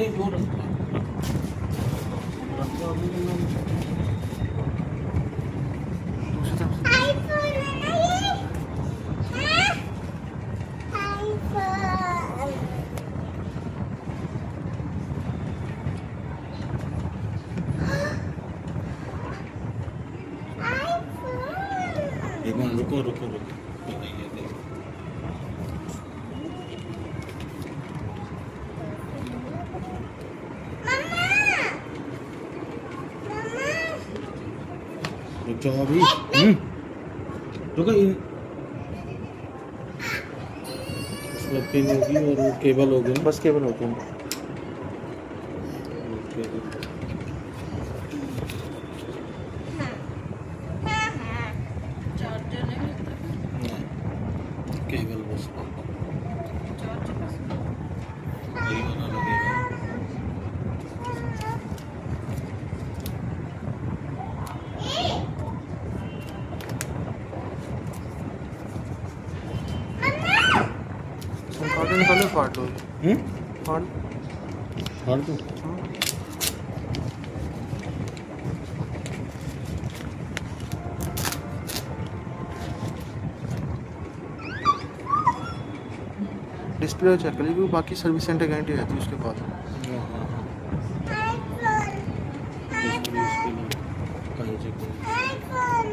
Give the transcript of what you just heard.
नहीं वो रखो दूसरी तरफ से। आईफोन है ना ये? हाँ? आईफोन। आईफोन। एक मिनट रुको रुको रुको ये देखो मम्मा। मम्मा। रुक जाओ अभी रुको इसमें पिन होगी और वो केबल होगी ना बस केबल होती है। केबल हाँ हाँ। चार्जर नहीं लगता नहीं केबल बस वही वाला लगेगा तुम काटे निकालो फाड़ लो। फाड़। फाड़ दो डिस्प्ले चेक कर लीजिए, बाकी सर्विस सेंटर गारंटी रहती है उसके पास। आईफोन। इसके लिए कहीं से कोई आईफोन।